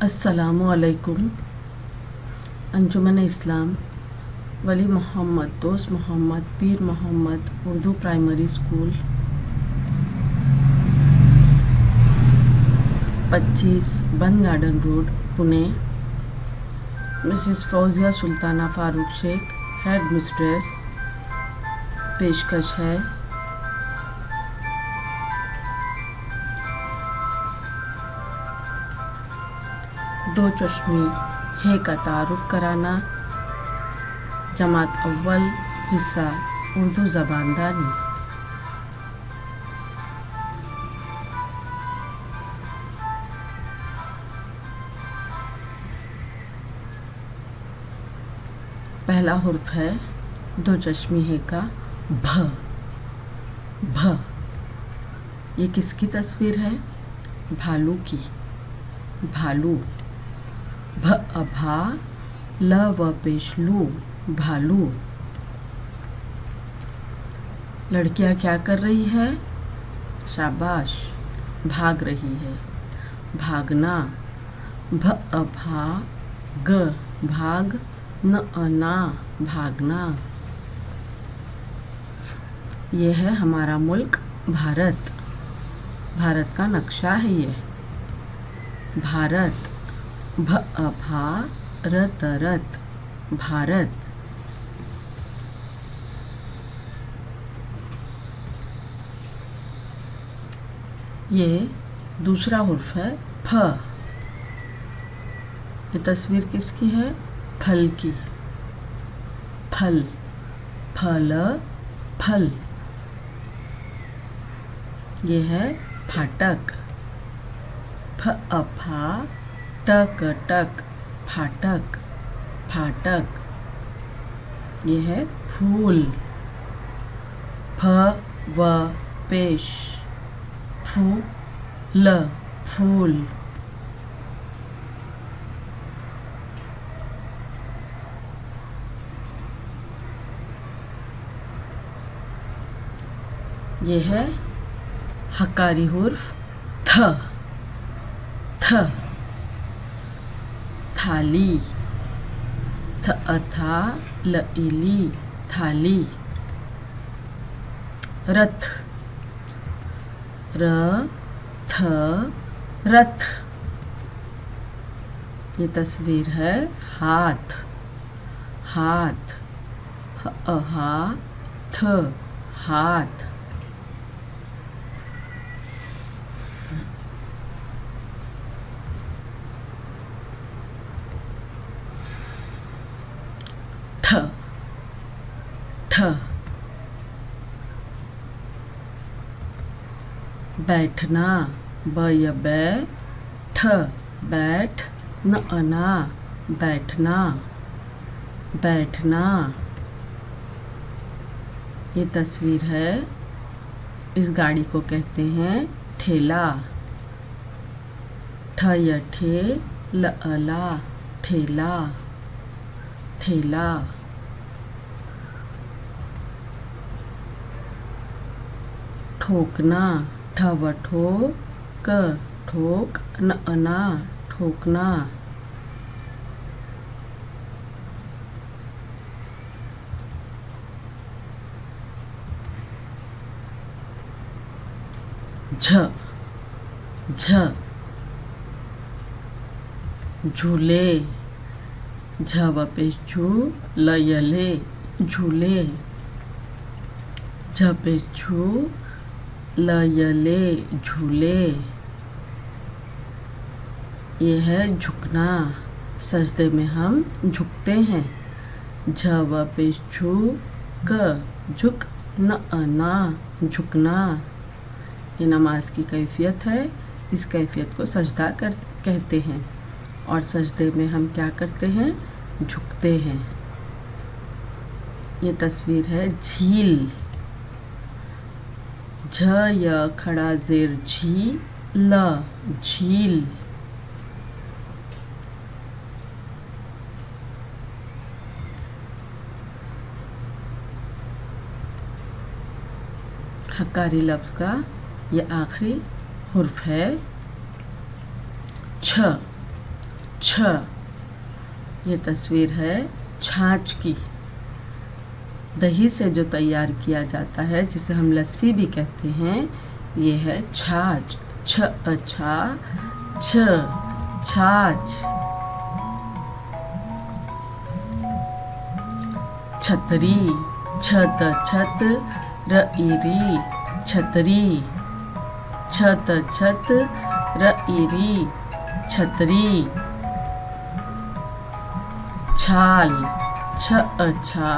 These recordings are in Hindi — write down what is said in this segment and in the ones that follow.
अस्सलामु अलैकुम। अंजुमन इस्लाम वली मोहम्मद दोस्त मोहम्मद पीर Mohammad Urdu primary school 25 Bund Garden Road Pune. Mrs Fauzia Sultana Farooq Shaikh headmistress. पेशकश है दो चश्मी है का तारुफ कराना। जमात अव्वल हिस्सा उर्दू ज़बानदानी। पहला हुर्फ है दो चश्मी है का भ। भ ये किसकी तस्वीर है? भालू की। भालू। भ अभा ल व पेश लू भालू। लड़कियां क्या कर रही है? शाबाश, भाग रही है। भागना। भ अभा ग भाग न अना भागना। यह है हमारा मुल्क भारत। भारत का नक्शा है ये। भारत। भ अभा रत रत भारत। ये दूसरा हुर्फ है फ। ये तस्वीर किसकी है? फल की। फल। फल फल। ये है फाटक। फ अफा टक टक फाटक। फाटक। ये है फूल। फ व पेश फूल फूल। ये है हकारी हुर्फ थ। थ थाली। थ अथा ल इली थाली। रथ। र थ रथ। ये तस्वीर है हाथ। हाथ। ह अहा थ हाथ। ठ। ठ बैठना। ब य बै ठ बैठ न अना बैठना। बैठना। ये तस्वीर है, इस गाड़ी को कहते हैं ठेला। ठ य ठे ल अला ठेला। ठेला। ठोकना। ठ व ठो क ठोक न अना ठोकना। झ। झ झूले। झ व पेश झू ल यले झूले। झ पेश झू ल यले झूले। ये है झुकना। सजदे में हम झुकते हैं। झ व पेश झू क झुक न अना झुकना। ये नमाज की कैफियत है। इस कैफियत को सजदा कहते हैं। और सजदे में हम क्या करते हैं? झुकते हैं। ये तस्वीर है झील। झ य खड़ा जेर झी ल झील। हकारी लफ्ज़ का ये आखिरी हुर्फ है छ। छ। ये तस्वीर है छाछ की। दही से जो तैयार किया जाता है, जिसे हम लस्सी भी कहते हैं, ये है छाछ। छ अच्छा छ, छाछ। छतरी, छत छत र ई री, छतरी। छत छत र ई री, छतरी। छाल, छ अच्छा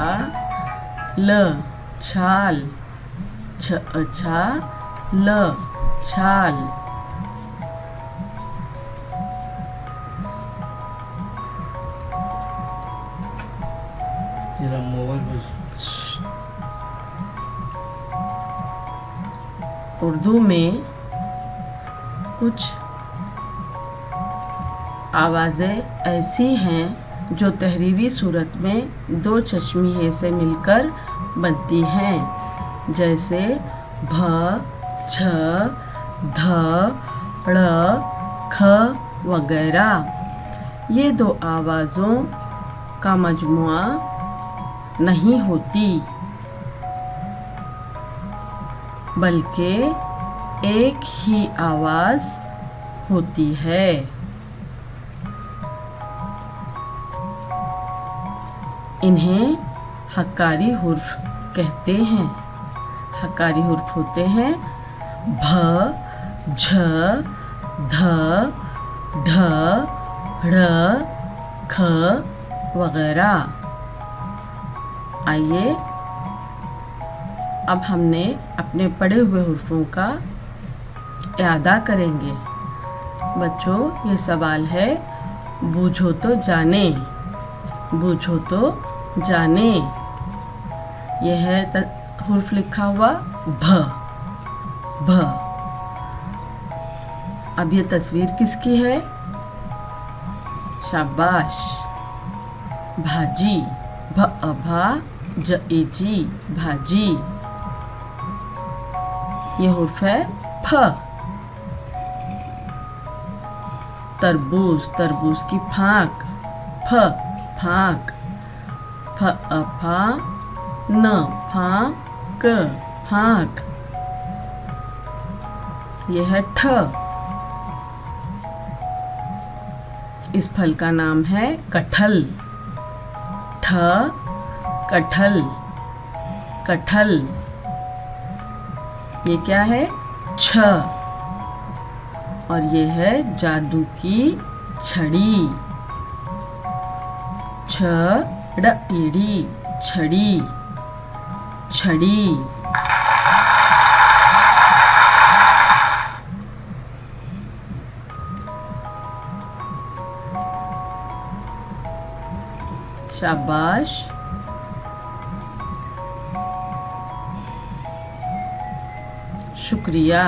ल, छाल। छ अच्छा ल, छाल। उर्दू में कुछ आवाज़ें ऐसी हैं जो तहरीरी सूरत में दो चश्मिए से मिलकर बनती हैं, जैसे भ, छ, ध, ड़, ख वगैरह। ये दो आवाज़ों का मजमुआ नहीं होती, बल्कि एक ही आवाज़ होती है। इन्हें हक्कारी हुर्फ कहते हैं। हक्कारी हुर्फ होते हैं भ, झ, ध, ढ, ढ़, ख वगैरह। आइए अब हमने अपने पढ़े हुए हुर्फों का इआदा करेंगे। बच्चों, ये सवाल है, बूझो तो जाने। बूझो तो जाने। यह है हुर्फ लिखा हुआ भ, भ। अब ये तस्वीर किसकी है? शाबाश। भाजी, भ अभा ज ए जी, भाजी। ये हुर्फ है फ। तरबूज, तरबूज की फाक, फ, फाक। फ अफा न, फाक, फाक। ये है ठ। इस फल का नाम है कटहल। ठ, कटहल, कटहल। ये क्या है? छ। और ये है जादू की छड़ी। छ ड़ ईड़ी, छड़ी, छड़ी। शाबाश। शुक्रिया।